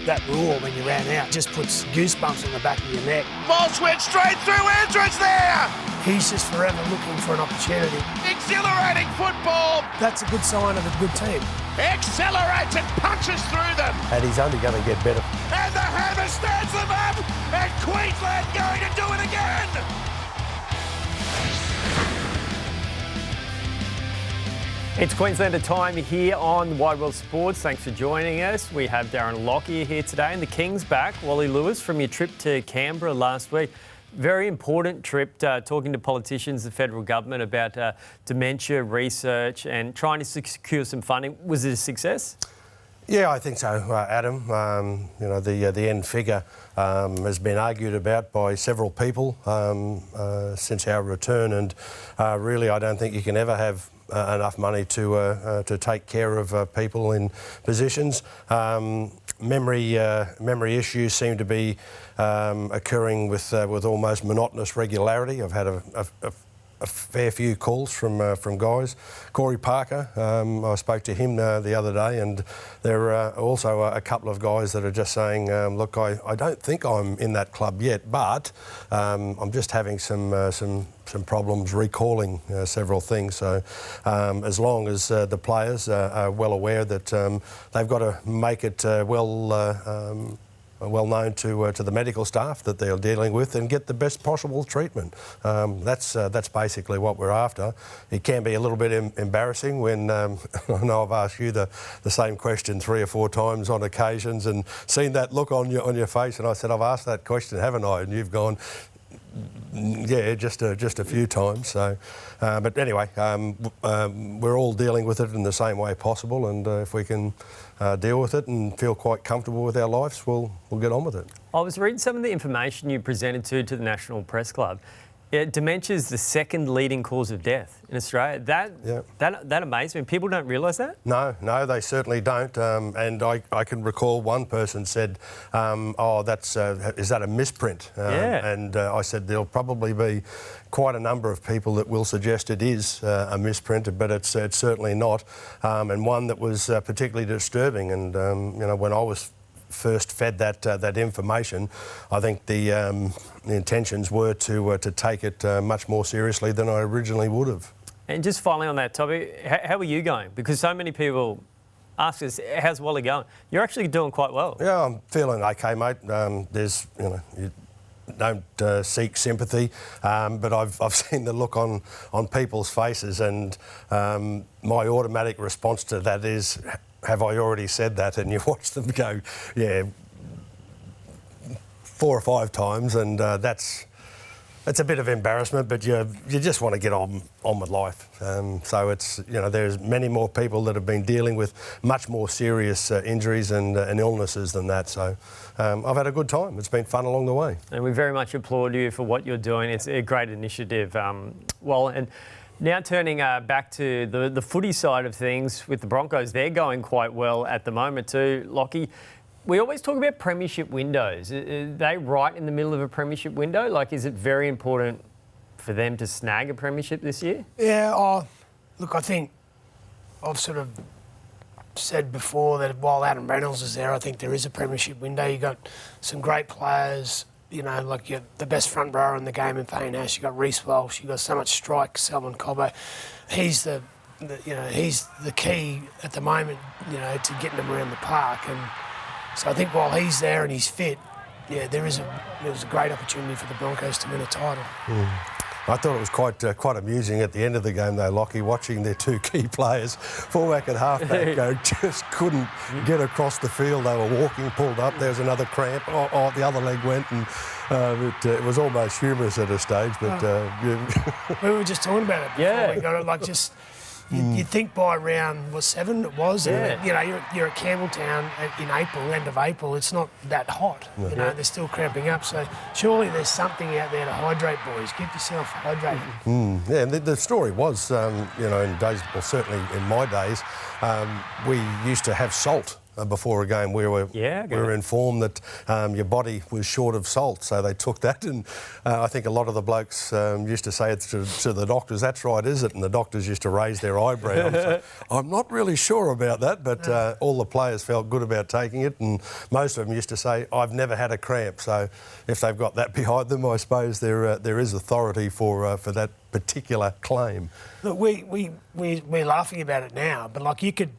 that roar when you ran out just puts goosebumps on the back of your neck. Moss went straight through, Andrews there! He's just forever looking for an opportunity. Exhilarating football! That's a good sign of a good team. Accelerates and punches through them! And he's only going to get better. And the hammer stands them up! And Queensland going to do it again! It's Queenslander time here on Wide World Sports. Thanks for joining us. We have Darren Lockyer here today and the Kings back. Wally Lewis from your trip to Canberra last week. Very important trip, talking to politicians, the federal government about dementia research and trying to secure some funding. Was it a success? Yeah, I think so, Adam. You know, the end figure has been argued about by several people since our return, and really I don't think you can ever have enough money to take care of people in positions. Memory issues seem to be occurring with almost monotonous regularity. I've had a fair few calls from guys. Corey Parker, I spoke to him the other day, and there are also a couple of guys that are just saying, look, I don't think I'm in that club yet, but I'm just having some problems recalling several things. So as long as the players are well aware that they've got to make it well known to the medical staff that they're dealing with and get the best possible treatment. That's basically what we're after. It can be a little bit embarrassing when I know I've asked you the same question 3 or 4 times on occasions and seen that look on your face, and I said, I've asked that question, haven't I? And you've gone, yeah, just a few times. So, but anyway, we're all dealing with it in the same way possible, and if we can deal with it and feel quite comfortable with our lives, we'll get on with it. I was reading some of the information you presented to the National Press Club. Dementia is the second leading cause of death in Australia. That amazed me. People don't realise that? No, they certainly don't. And I can recall one person said, "Oh, is that a misprint?" And I said there'll probably be quite a number of people that will suggest it is a misprint, but it's certainly not. And one that was particularly disturbing. And you know, when I was first fed that information, I think the intentions were to take it much more seriously than I originally would have. And just finally on that topic, how are you going? Because so many people ask us, how's Wally going? You're actually doing quite well. Yeah, I'm feeling okay, mate. There's, you know, you don't seek sympathy, but I've seen the look on people's faces, and my automatic response to that is, have I already said that? And you watch them go, yeah, 4 or 5 times, and it's a bit of embarrassment, but you just want to get on with life. So it's, you know, there's many more people that have been dealing with much more serious injuries and illnesses than that. So I've had a good time. It's been fun along the way. And we very much applaud you for what you're doing. It's a great initiative. And now turning back to the footy side of things with the Broncos, they're going quite well at the moment too. Lockie, we always talk about premiership windows. Are they right in the middle of a premiership window? Like, is it very important for them to snag a premiership this year? Yeah, look, I think I've sort of said before that while Adam Reynolds is there, I think there is a premiership window. You've got some great players, you know, like you're the best front rower in the game in Payne Haas. You've got Reece Walsh, you've got so much strike, Selwyn Cobbo. He's the key at the moment, you know, to getting them around the park. And so I think while he's there and he's fit, yeah, there was a great opportunity for the Broncos to win a title. I thought it was quite amusing at the end of the game, though, Lockie, watching their 2 key players, fullback and halfback, just couldn't get across the field. They were walking, pulled up. There was another cramp. The other leg went, and it was almost humorous at a stage. But we were just talking about it before. We got it, like, just. You'd think by round 7 it was, and, you know, you're at Campbelltown in April, end of April. It's not that hot, you know. They're still cramping up. So surely there's something out there to hydrate, boys. Get yourself hydrated. Yeah, and the story was, you know, in days, well, certainly in my days, we used to have salt before a game. We were informed that your body was short of salt, so they took that, and I think a lot of the blokes used to say it to the doctors, "That's right, is it?" And the doctors used to raise their eyebrows. So I'm not really sure about that, but all the players felt good about taking it, and most of them used to say, "I've never had a cramp." So if they've got that behind them, I suppose there is authority for that particular claim. Look, we're laughing about it now, but like you could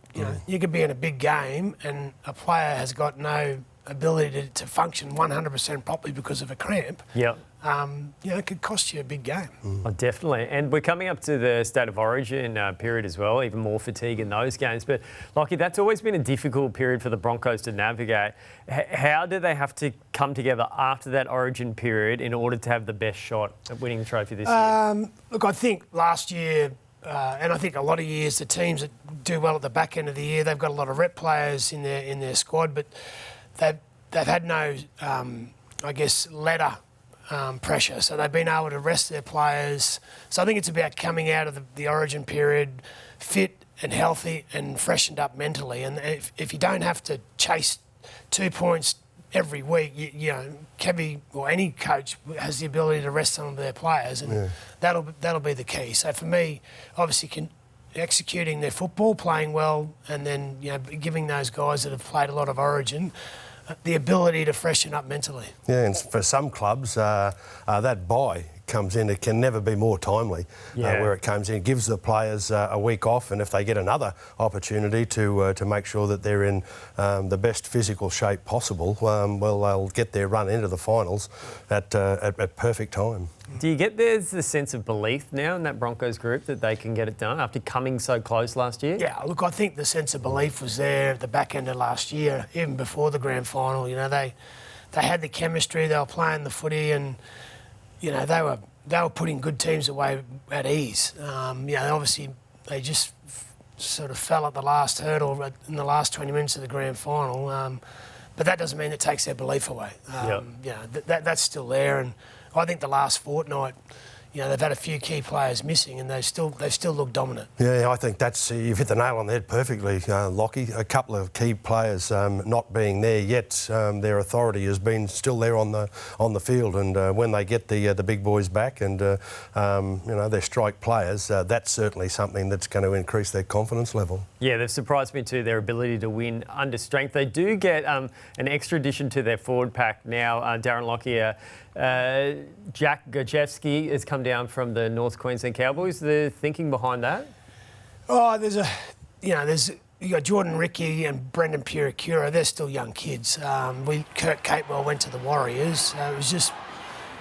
be in a big game and a player has got no ability to function 100% properly because of a cramp. Yeah. It could cost you a big game. Oh, definitely. And we're coming up to the State of Origin period as well, even more fatigue in those games. But, Lockie, that's always been a difficult period for the Broncos to navigate. How do they have to come together after that Origin period in order to have the best shot at winning the trophy this year? Look, I think last year, and I think a lot of years, the teams that do well at the back end of the year, they've got a lot of rep players in their squad, but they've had no, ladder pressure. So they've been able to rest their players. So I think it's about coming out of the Origin period fit and healthy and freshened up mentally. And if you don't have to chase 2 points every week, Kevy or any coach has the ability to rest some of their players, and that'll be the key. So for me, obviously, executing their football, playing well, and then giving those guys that have played a lot of Origin the ability to freshen up mentally. Yeah, and for some clubs, that bye comes in, it can never be more timely. Where it comes in, gives the players a week off, and if they get another opportunity to make sure that they're in the best physical shape possible, they'll get their run into the finals at perfect time. Do you get there's the sense of belief now in that Broncos group that they can get it done after coming so close last year? Yeah, look, I think the sense of belief was there at the back end of last year, even before the grand final. They had the chemistry, they were playing the footy, and they were putting good teams away at ease. Obviously they just sort of fell at the last hurdle in the last 20 minutes of the grand final. But that doesn't mean it takes their belief away. That's still there, and I think the last fortnight, they've had a few key players missing, and they've still looked dominant. Yeah, I think you've hit the nail on the head perfectly, Lockie. A couple of key players not being there yet, their authority has been still there on the field, and when they get the big boys back and their strike players, that's certainly something that's going to increase their confidence level. Yeah, they've surprised me too, their ability to win under strength. They do get an extra addition to their forward pack now. Darren Lockyer, Jack Gajewski has come down from the North Queensland Cowboys. The thinking behind that? Oh, you got Jordan Ricky and Brendan Purecura. They're still young kids. Kurt Capewell went to the Warriors.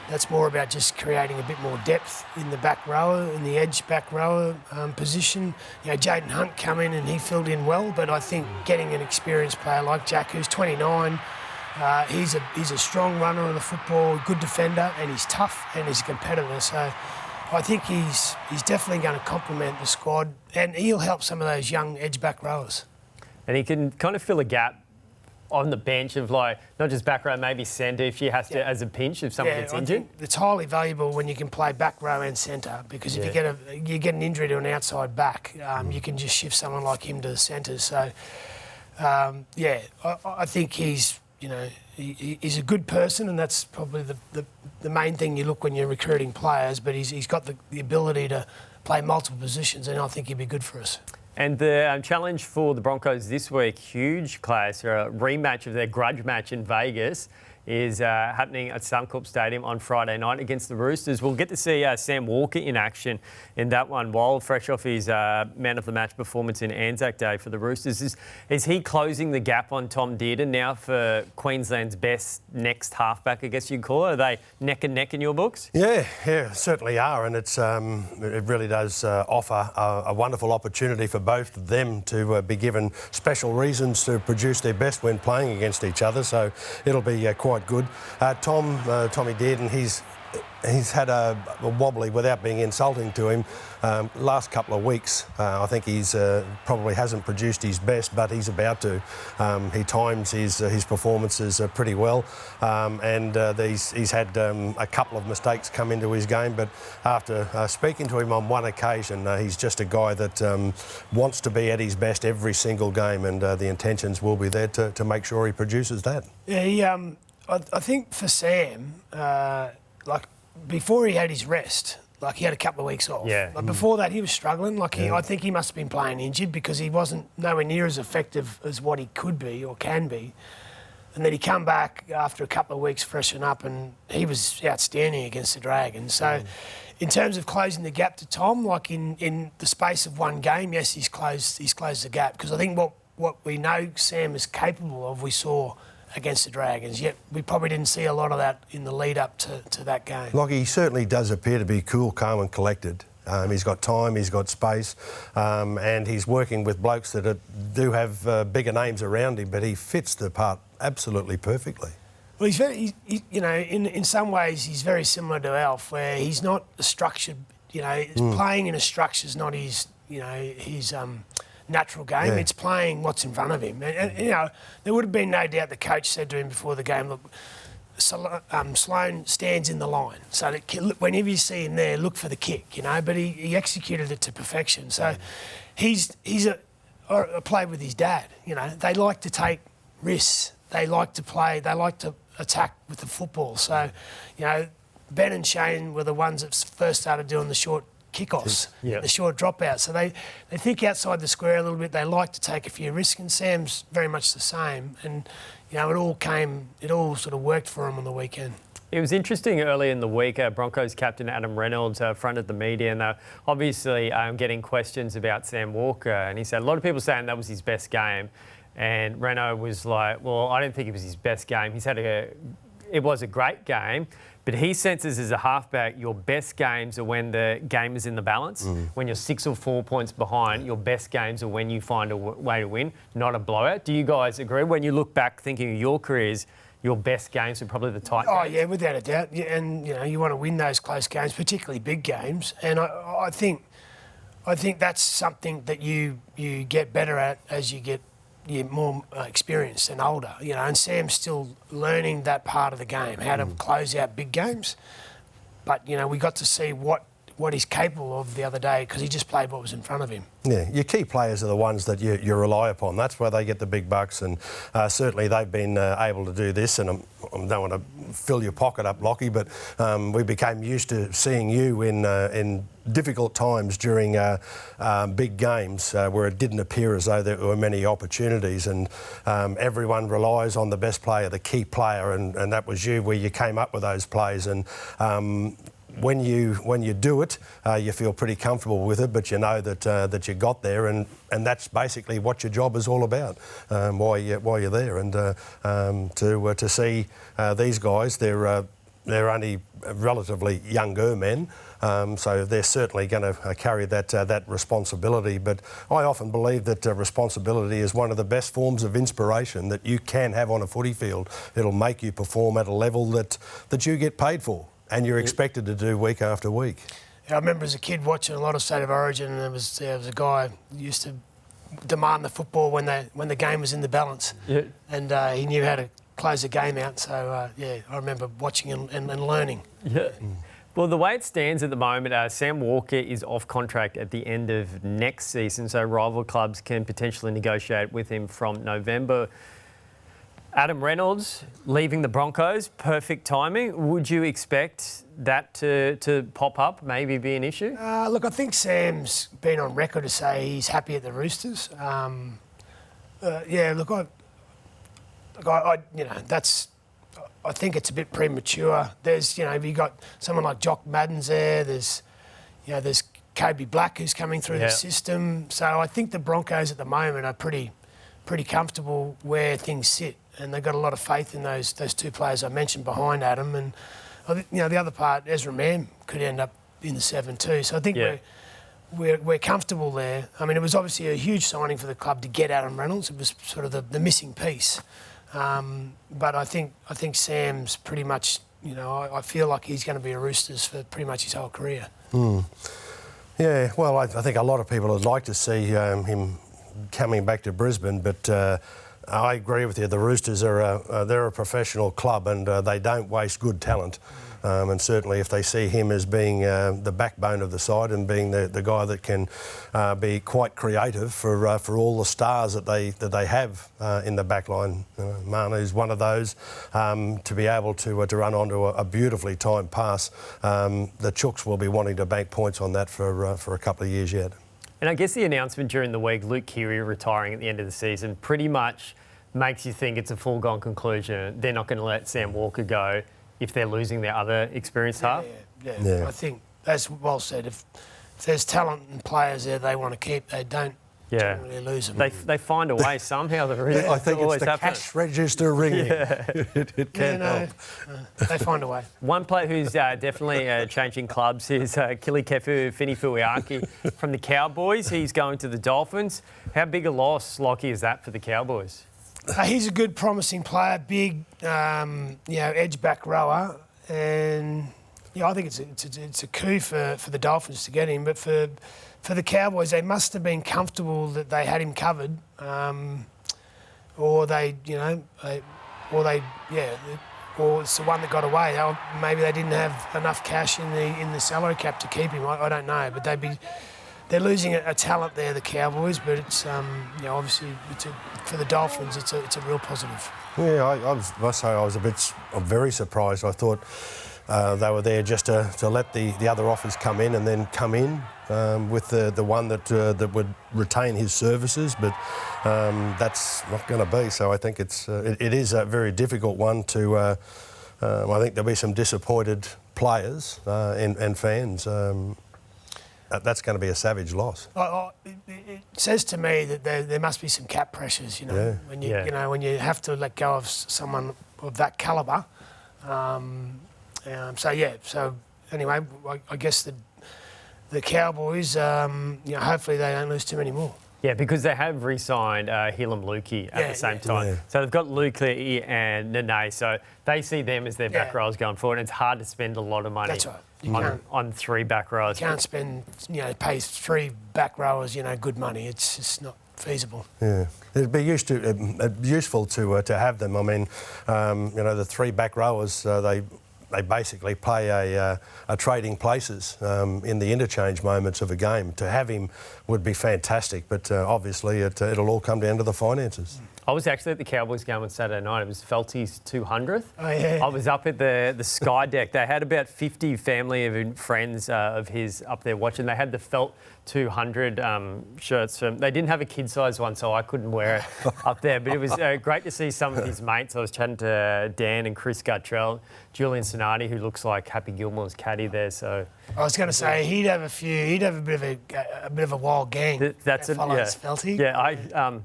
That's more about just creating a bit more depth in the back rower, in the edge back rower position. Jaden Hunt come in and he filled in well, but I think getting an experienced player like Jack, who's 29, he's a strong runner of the football, good defender, and he's tough and he's a competitor. So I think he's definitely going to complement the squad, and he'll help some of those young edge back rowers. And he can kind of fill a gap on the bench of not just back row, maybe centre if she has to as a pinch if someone gets injured. Think it's highly valuable when you can play back row and centre, because if you get an injury to an outside back, you can just shift someone like him to the centre. So I think he's a good person, and that's probably the main thing you look when you're recruiting players, but he's got the ability to play multiple positions, and I think he'd be good for us. And the challenge for the Broncos this week, huge class, a rematch of their grudge match in Vegas, is happening at Suncorp Stadium on Friday night against the Roosters. We'll get to see Sam Walker in action in that one, while fresh off his man of the match performance in Anzac Day for the Roosters. Is he closing the gap on Tom Dearden now for Queensland's best next halfback, I guess you'd call it? Are they neck and neck in your books? Yeah, certainly are, and it really does offer a wonderful opportunity for both of them to be given special reasons to produce their best when playing against each other. So it'll be quite good. Tommy Dearden, he's had a wobbly, without being insulting to him, last couple of weeks. I think he's probably hasn't produced his best, but he's about to. He times his performances pretty well, and he's had a couple of mistakes come into his game. But after speaking to him on one occasion, he's just a guy that wants to be at his best every single game, and the intentions will be there to make sure he produces that. Yeah, I think for Sam, like before he had his rest, like he had a couple of weeks off. Yeah. Like before that, he was struggling. Like I think he must have been playing injured because he wasn't nowhere near as effective as what he could be or can be. And then he come back after a couple of weeks, freshen up, and he was outstanding against the Dragons. So, in terms of closing the gap to Tom, like in the space of one game, yes, he's closed the gap because I think what we know Sam is capable of, we saw against the Dragons, yet we probably didn't see a lot of that in the lead up to that game. Like, he certainly does appear to be cool, calm and collected. He's got time, he's got space, and he's working with blokes that do have bigger names around him, but he fits the part absolutely perfectly. Well, you know, in some ways he's very similar to Alf, where he's not a structured, you know, playing in a structure is not his natural game. Yeah. It's playing what's in front of him. And, you know, there would have been no doubt the coach said to him before the game, look, Sloane stands in the line. So that whenever you see him there, look for the kick, you know. But he executed it to perfection. So I played with his dad, you know. They like to take risks. They like to play. They like to attack with the football. So, you know, Ben and Shane were the ones that first started doing the short kickoffs, the short dropouts. So they think outside the square a little bit. They like to take a few risks, and Sam's very much the same. And, you know, it all sort of worked for him on the weekend. It was interesting early in the week, Broncos captain Adam Reynolds fronted the media, and they're obviously getting questions about Sam Walker. And he said a lot of people saying that was his best game. And Reno was like, well, I don't think it was his best game. It was a great game, but he senses as a halfback, your best games are when the game is in the balance. When you're 6 or 4 points behind, your best games are when you find a way to win, not a blowout. Do you guys agree? When you look back thinking of your careers, your best games are probably the tight games? Oh, yeah, without a doubt. Yeah, and, you know, you want to win those close games, particularly big games. And I think that's something that you get better at as you're more experienced and older, you know, and Sam's still learning that part of the game, how to close out big games. But, you know, we got to see what he's capable of the other day because he just played what was in front of him. Yeah, your key players are the ones that you rely upon. That's where they get the big bucks, and certainly they've been able to do this. And I don't want to fill your pocket up, Lockie, but we became used to seeing you in difficult times during big games where it didn't appear as though there were many opportunities, and everyone relies on the best player, the key player, and that was you, where you came up with those plays. And when you do it, you feel pretty comfortable with it, but you know that you got there, and that's basically what your job is all about. While you're there, and to see these guys, they're only relatively younger men, so they're certainly going to carry that responsibility. But I often believe that responsibility is one of the best forms of inspiration that you can have on a footy field. It'll make you perform at a level that you get paid for, and you're expected to do week after week. Yeah, I remember as a kid watching a lot of State of Origin, and there was a guy who used to demand the football when the game was in the balance, and he knew how to close the game out. So I remember watching and learning. Yeah. Well, the way it stands at the moment, Sam Walker is off contract at the end of next season, so rival clubs can potentially negotiate with him from November. Adam Reynolds leaving the Broncos, perfect timing. Would you expect that to pop up, maybe be an issue? Look, I think Sam's been on record to say he's happy at the Roosters. I think it's a bit premature. There's, you got someone like Jock Madden's there. There's Kobe Black who's coming through the system. So I think the Broncos at the moment are pretty comfortable where things sit, and they've got a lot of faith in those two players I mentioned behind Adam. And the other part, Ezra Mann could end up in the 7 too. So I think we're comfortable there. I mean, it was obviously a huge signing for the club to get Adam Reynolds. It was sort of the missing piece. But I think Sam's pretty much I feel like he's going to be a Roosters for pretty much his whole career. Yeah, well, I think a lot of people would like to see him coming back to Brisbane, but I agree with you. The Roosters they're a professional club, and they don't waste good talent. And certainly, if they see him as being the backbone of the side and being the guy that can be quite creative for all the stars that they have in the back line, Manu's one of those. To be able to run onto a beautifully timed pass, the Chooks will be wanting to bank points on that for a couple of years yet. And I guess the announcement during the week, Luke Keary retiring at the end of the season, pretty much makes you think it's a foregone conclusion. They're not going to let Sam Walker go if they're losing their other experienced half. Yeah. I think that's well said. If there's talent and players there they want to keep, they don't generally lose them. They find a way somehow. I think it's the cash register ringing. It can help. They find a way. One player who's definitely changing clubs is Kilikefu Finifuiaki from the Cowboys. He's going to the Dolphins. How big a loss, Lockie, is that for the Cowboys? He's a good, promising player, big, edge back rower, and I think it's a coup for the Dolphins to get him. But for the Cowboys, they must have been comfortable that they had him covered, or it's the one that got away. Maybe they didn't have enough cash in the salary cap to keep him. I don't know, but they're losing a talent there, the Cowboys, but it's obviously for the Dolphins it's a real positive. Yeah, I must say I was I'm very surprised. I thought they were there just to let the other offers come in and then come in with the one that would retain his services, but that's not going to be. So I think it is a very difficult one to. I think there'll be some disappointed players and fans. That's going to be a savage loss. It says to me that there must be some cap pressures, when you have to let go of someone of that calibre. So anyway, I guess the Cowboys, hopefully they don't lose too many more. Yeah, because they have re-signed Helam Lukey at the same time. Yeah. So they've got Lukey and Nene, so they see them as their back rows going forward. And it's hard to spend a lot of money. That's right. On three back rows. You can't spend, pay three back rowers, good money. It's just not feasible. Yeah, it'd be useful to have them. I mean, the three back rowers, they basically play a trading places in the interchange moments of a game. To have him would be fantastic, but obviously it'll all come down to the finances. I was actually at the Cowboys game on Saturday night. It was Felty's 200th. Oh, yeah. I was up at the Sky Deck. They had about 50 family and friends of his up there watching. They had the Felt 200 shirts. They didn't have a kid-sized one, so I couldn't wear it up there. But it was great to see some of his mates. I was chatting to Dan and Chris Guttrell, Julian Sonati, who looks like Happy Gilmore's caddy there. So I was going to say he'd have a bit of a wild gang. That's that follows Felty. Yeah,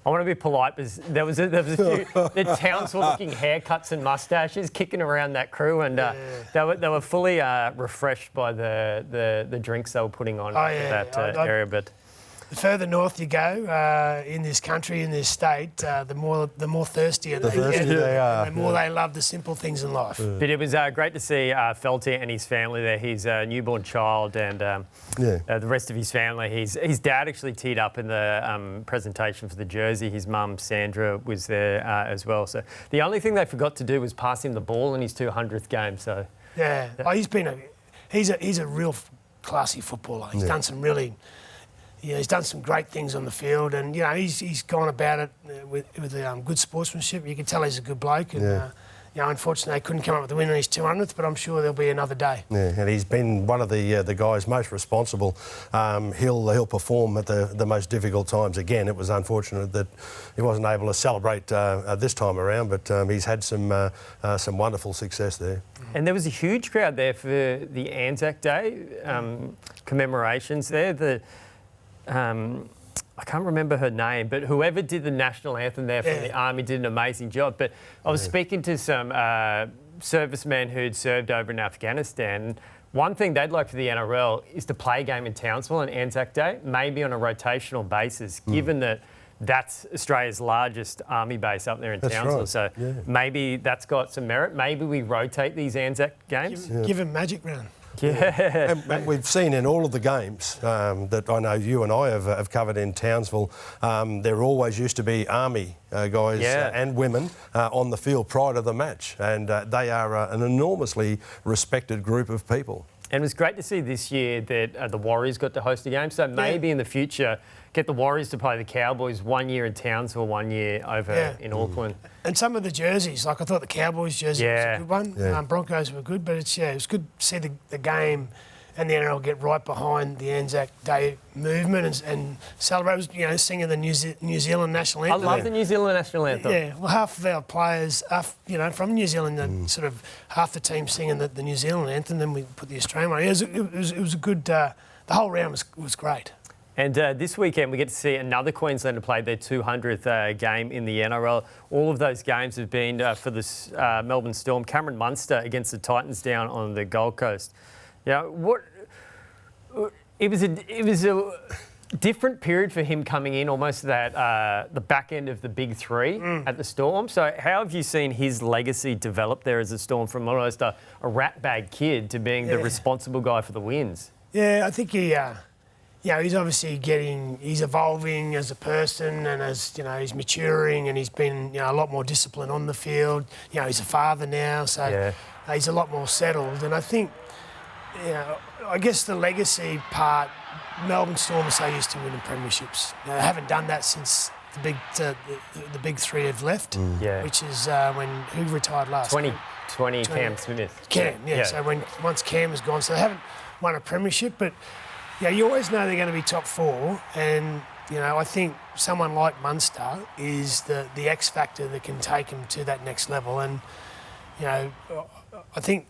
I want to be polite, but there was a few the Townsville-looking haircuts and mustaches kicking around that crew, and they were fully refreshed by the drinks they were putting on that area. But the further north you go in this country, in this state, the more thirstier they get, they are. the more they love the simple things in life. But it was great to see Felty and his family there. His newborn child and the rest of his family. His dad actually teed up in the presentation for the jersey. His mum, Sandra, was there as well. So the only thing they forgot to do was pass him the ball in his 200th game. So he's a real classy footballer. He's done some really... he's done some great things on the field, and he's gone about it with good sportsmanship. You can tell he's a good bloke, and unfortunately they couldn't come up with the win on his 200th, but I'm sure there'll be another day. Yeah, and he's been one of the guys most responsible. He'll perform at the most difficult times. Again, it was unfortunate that he wasn't able to celebrate this time around, but he's had some wonderful success there. And there was a huge crowd there for the Anzac Day commemorations there. I can't remember her name, but whoever did the national anthem there from the Army did an amazing job. But I was speaking to some servicemen who'd served over in Afghanistan. One thing they'd like for the NRL is to play a game in Townsville on Anzac Day, maybe on a rotational basis, given that that's Australia's largest army base up there in That's Townsville. right, So yeah. maybe that's got some merit. Maybe we rotate these Anzac games. Give him magic round. Yeah. And we've seen in all of the games that I know you and I have covered in Townsville, there always used to be Army guys and women on the field prior to the match, and they are an enormously respected group of people. And it was great to see this year that the Warriors got to host a game. So maybe in the future, get the Warriors to play the Cowboys 1 year in Townsville, 1 year over in Auckland. And some of the jerseys, like I thought the Cowboys jersey was a good one. Yeah. Broncos were good, but it was good to see the game and the NRL get right behind the Anzac Day movement and celebrate. Singing the New Zealand national I anthem. love the New Zealand national anthem. Yeah, well, half of our players, from New Zealand, sort of half the team singing the New Zealand anthem, then we put the Australian one. It was a good. The whole round was great. And this weekend, we get to see another Queenslander play their 200th game in the NRL. All of those games have been for the Melbourne Storm. Cameron Munster against the Titans down on the Gold Coast. It was a different period for him coming in, almost that the back end of the big three at the Storm. So how have you seen his legacy develop there as a Storm from almost a rat bag kid to being the responsible guy for the wins? Yeah, I think he's obviously he's evolving as a person, and as he's maturing, and he's been a lot more disciplined on the field. He's a father now, so he's a lot more settled. And I think, I guess the legacy part, Melbourne Storm are so used to winning premierships. They haven't done that since the big three have left, which is who retired last? 2020 Cam Smith. Cam, yeah. So once Cam is gone, so they haven't won a premiership, but you always know they're going to be top four, and I think someone like Munster is the X factor that can take him to that next level. And I think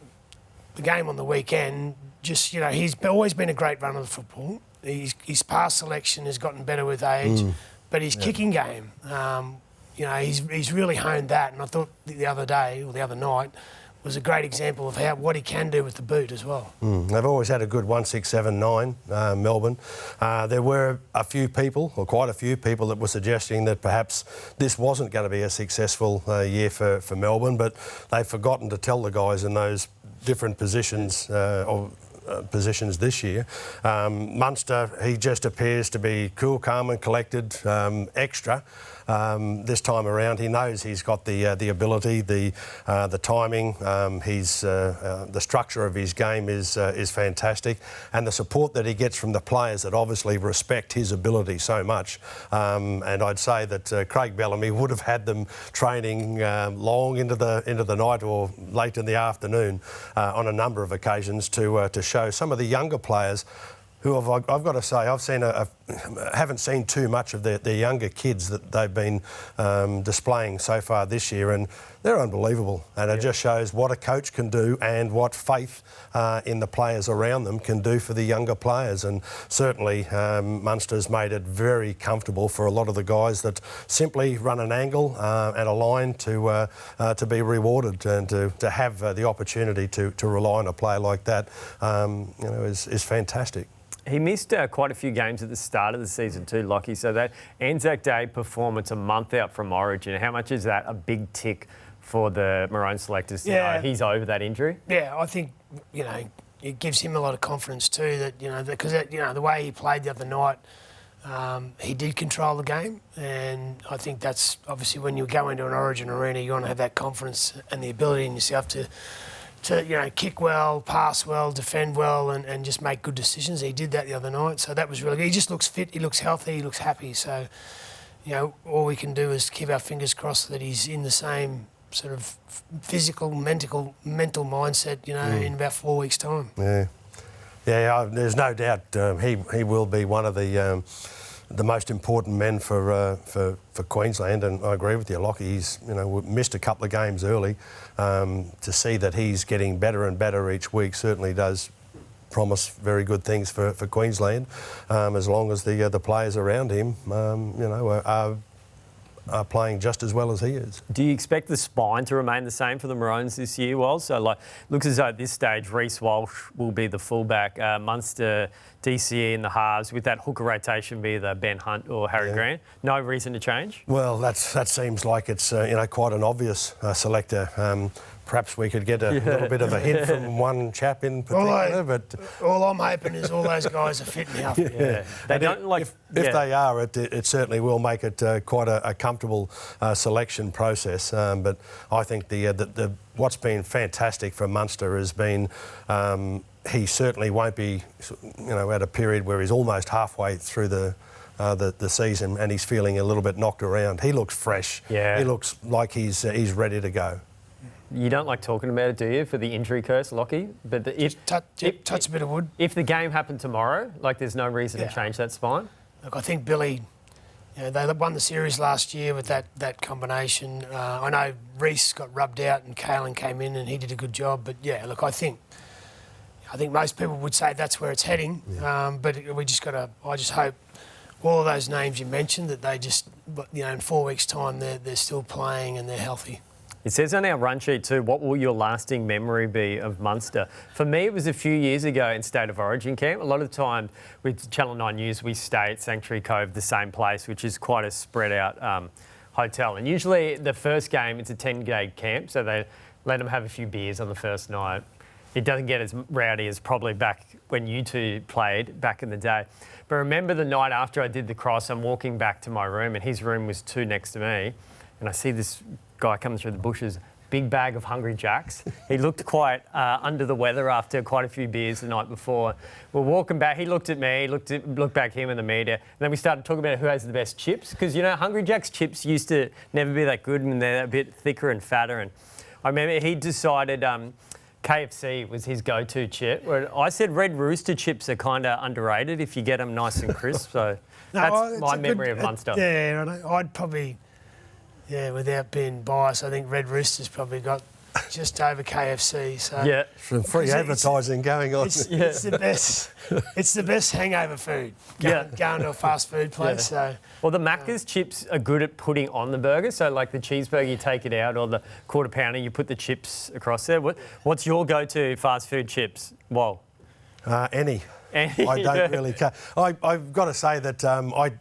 the game on the weekend, just he's always been a great runner of football. His pass selection has gotten better with age, but his kicking game, he's really honed that. And I thought the other night was a great example of what he can do with the boot as well. They've always had a good 1-6-7-9, Melbourne. There were quite a few people that were suggesting that perhaps this wasn't going to be a successful year for Melbourne, but they've forgotten to tell the guys in those different positions positions this year. Munster, he just appears to be cool, calm and collected, extra. This time around, he knows he's got the ability, the timing. The structure of his game is fantastic, and the support that he gets from the players that obviously respect his ability so much. And I'd say that Craig Bellamy would have had them training long into the night or late in the afternoon on a number of occasions to show some of the younger players. Who I've got to say, haven't seen too much of the younger kids that they've been displaying so far this year, and they're unbelievable. And it just shows what a coach can do and what faith in the players around them can do for the younger players. And certainly Munster's made it very comfortable for a lot of the guys that simply run an angle and a line to be rewarded, and to have the opportunity to rely on a player like that is fantastic. He missed quite a few games at the start of the season too, Lockie. So that Anzac Day performance a month out from Origin, how much is that a big tick for the Maroon selectors to know he's over that injury? Yeah, I think, it gives him a lot of confidence too, that, because the way he played the other night, he did control the game, and I think that's obviously when you go into an Origin arena, you want to have that confidence and the ability in yourself to kick well, pass well, defend well, and just make good decisions. He did that the other night, so that was really good. He just looks fit, he looks healthy, he looks happy. So, all we can do is keep our fingers crossed that he's in the same sort of physical, mental mindset, in about 4 weeks' time. Yeah, there's no doubt he will be one of the most important men for Queensland, and I agree with you, Lockie. He's missed a couple of games early. To see that he's getting better and better each week certainly does promise very good things for Queensland, as long as the players around him are are playing just as well as he is. Do you expect the spine to remain the same for the Maroons this year, Wal? So, like, looks as though at this stage, Reece Walsh will be the fullback, Munster, DCE in the halves, with that hooker rotation be either Ben Hunt or Harry Grant. No reason to change? Well, that seems like it's quite an obvious selector. Perhaps we could get a little bit of a hint from one chap in particular, but all I'm hoping is all those guys are fit and healthy. Yeah. They don't like. If they are, it certainly will make it quite a comfortable selection process. But I think the what's been fantastic for Munster has been he certainly won't be at a period where he's almost halfway through the season and he's feeling a little bit knocked around. He looks fresh. Yeah. He looks like he's ready to go. You don't like talking about it, do you, for the injury curse, Lockie? But Touch a bit of wood. If the game happened tomorrow, like, there's no reason to change that spine? Look, I think Billy, they won the series last year with that combination. I know Reece got rubbed out and Kalen came in and he did a good job. But, yeah, look, I think most people would say that's where it's heading. Yeah. But I just hope all of those names you mentioned, that they just, in 4 weeks' time, they're still playing and they're healthy. It says on our run sheet too, what will your lasting memory be of Munster? For me, it was a few years ago in State of Origin camp. A lot of the time with Channel 9 News, we stay at Sanctuary Cove, the same place, which is quite a spread out hotel. And usually the first game, it's a 10-day camp, so they let them have a few beers on the first night. It doesn't get as rowdy as probably back when you two played back in the day. But remember the night after I did the cross, I'm walking back to my room and his room was 2 next to me, and I see this guy coming through the bushes, big bag of Hungry Jacks. He looked quite under the weather after quite a few beers the night before. We're walking back. He looked at me, looked back at him and the media. And then we started talking about who has the best chips. Because, Hungry Jacks chips used to never be that good and they're a bit thicker and fatter. And I remember he decided KFC was his go-to chip. Where I said Red Rooster chips are kind of underrated if you get them nice and crisp. So that's my memory of Munster. Yeah, I'd probably... Yeah, without being biased, I think Red Rooster's probably got just over KFC. So yeah, some free advertising going on. It's the best. It's the best hangover food. Going to a fast food place. Yeah. So, well, the Macca's chips are good at putting on the burger. So, like the cheeseburger, you take it out, or the quarter pounder, you put the chips across there. What's your go-to fast food chips? Whoa. Any. I don't really care. I've got to say that I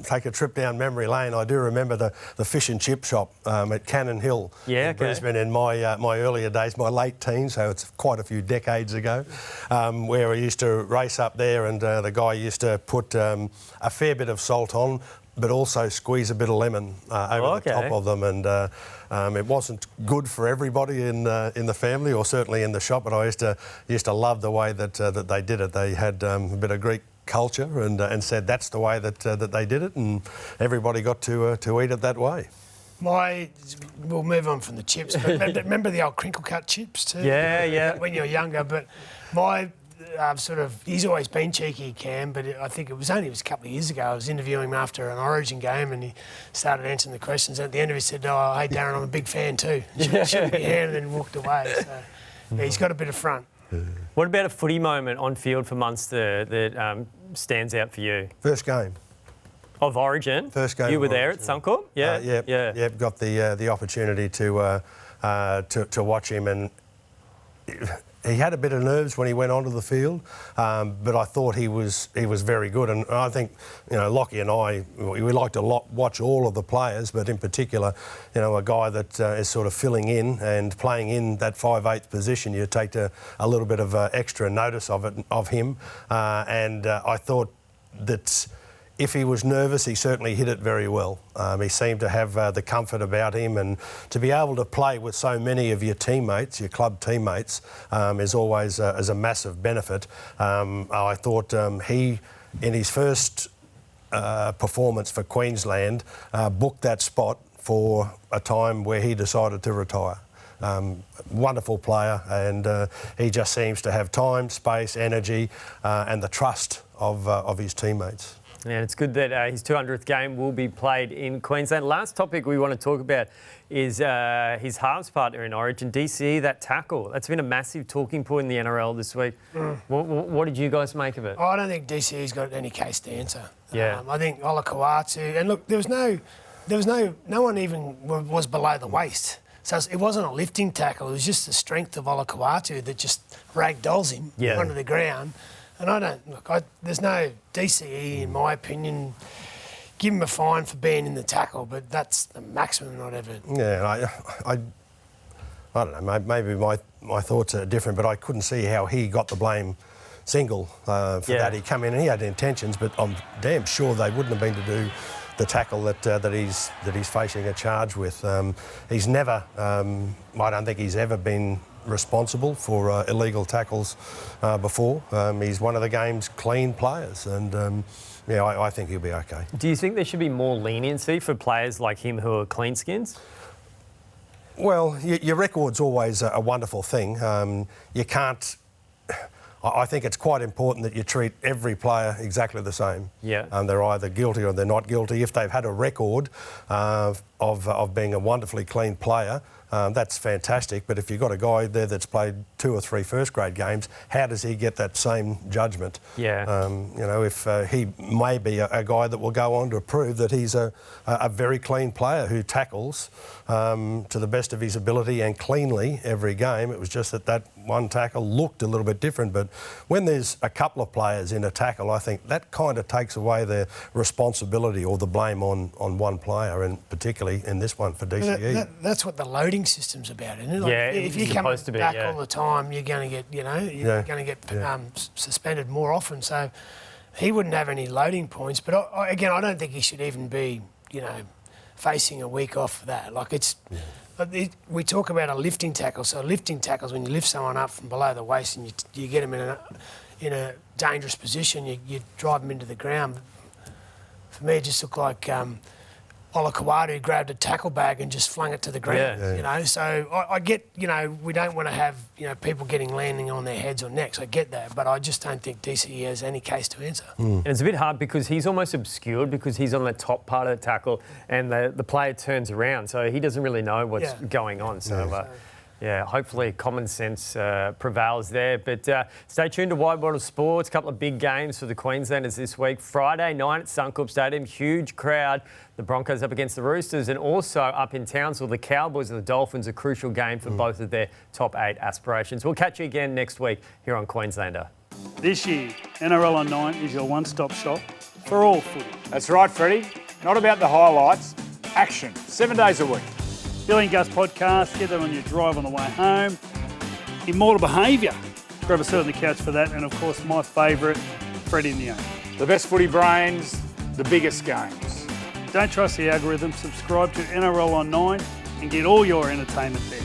take a trip down memory lane. I do remember the fish and chip shop at Cannon Hill in Brisbane in my earlier days, my late teens, so it's quite a few decades ago, where we used to race up there and the guy used to put a fair bit of salt on, but also squeeze a bit of lemon over the top of them. And it wasn't good for everybody in the family, or certainly in the shop, but I used to love the way that they did it. They had a bit of Greek culture and said that's the way that they did it, and everybody got to eat it that way. We'll move on from the chips, but remember the old crinkle cut chips too? Yeah. When you're younger, but my he's always been cheeky, Cam, but I think it was a couple of years ago. I was interviewing him after an Origin game and he started answering the questions. At the end of it, he said, "Oh, hey Darren, I'm a big fan too." Shook my hand and then walked away. So he's got a bit of front. What about a footy moment on field for Munster that stands out for you? First game. Of Origin? First game. You were there at Suncorp? Yeah. Yeah. Got the opportunity to watch him, and he had a bit of nerves when he went onto the field, but I thought he was very good. And I think, Lockie and I, we like to watch all of the players, but in particular, a guy that is sort of filling in and playing in that 5/8 position, you take a little bit of extra notice of him. And I thought that if he was nervous, he certainly hit it very well. He seemed to have the comfort about him, and to be able to play with so many of your teammates, your club teammates, is always a massive benefit. I thought he, in his first performance for Queensland, booked that spot for a time where he decided to retire. Wonderful player, and he just seems to have time, space, energy, and the trust of his teammates. And it's good that his 200th game will be played in Queensland. Last topic we want to talk about is his halves partner in Origin, DCE, that tackle. That's been a massive talking point in the NRL this week. What did you guys make of it? I don't think DCE's got any case to answer. Yeah. I think Ola Kawatu, and look, there was no there was no one even was below the waist. So it wasn't a lifting tackle. It was just the strength of Olakau'atu that just ragdolls him onto the ground. And there's no DCE, in my opinion. Give him a fine for being in the tackle, but that's the maximum I'd ever... Yeah, I don't know, maybe my thoughts are different, but I couldn't see how he got the blame single for that. He come in and he had intentions, but I'm damn sure they wouldn't have been to do the tackle that he's facing a charge with. He's never, I don't think he's ever been responsible for illegal tackles before. He's one of the game's clean players, and I think he'll be okay. Do you think there should be more leniency for players like him who are clean skins? Well, your record's always a wonderful thing. You can't... I think it's quite important that you treat every player exactly the same. Yeah. They're either guilty or they're not guilty. If they've had a record of being a wonderfully clean player, that's fantastic. But if you've got a guy there that's played 2 or 3 first-grade games, how does he get that same judgment? Yeah. If he may be a guy that will go on to prove that he's a very clean player who tackles to the best of his ability and cleanly every game. It was just that one tackle looked a little bit different. But when there's a couple of players in a tackle, I think that kind of takes away the responsibility or the blame on one player, and particularly in this one for DCE. That's what the loading system's about, isn't it? Like, if you come back all the time, you're going to get, going to get suspended more often. So he wouldn't have any loading points. But I don't think he should even be, facing a week off for that. Like we talk about a lifting tackle. So lifting tackles, when you lift someone up from below the waist and you get them in a dangerous position, you drive them into the ground. For me, it just looked like Olakau'atu grabbed a tackle bag and just flung it to the ground. So I get, we don't want to have, people landing on their heads or necks. I get that, but I just don't think DCE has any case to answer. And it's a bit hard because he's almost obscured because he's on the top part of the tackle and the player turns around, so he doesn't really know what's going on. So, hopefully common sense prevails there. But stay tuned to Wide World of Sports. A couple of big games for the Queenslanders this week. Friday night at Suncorp Stadium, huge crowd. The Broncos up against the Roosters, and also up in Townsville, the Cowboys and the Dolphins, a crucial game for both of their top 8 aspirations. We'll catch you again next week here on Queenslander. This year, NRL on 9 is your one-stop shop for all footy. That's right, Freddie. Not about the highlights, action, 7 days a week. Billy and Gus podcast, get that on your drive on the way home. Immortal Behaviour, grab a seat on the couch for that. And of course, my favourite, Freddie and the Own. The best footy brains, the biggest games. Don't trust the algorithm, subscribe to NRL on 9 and get all your entertainment there.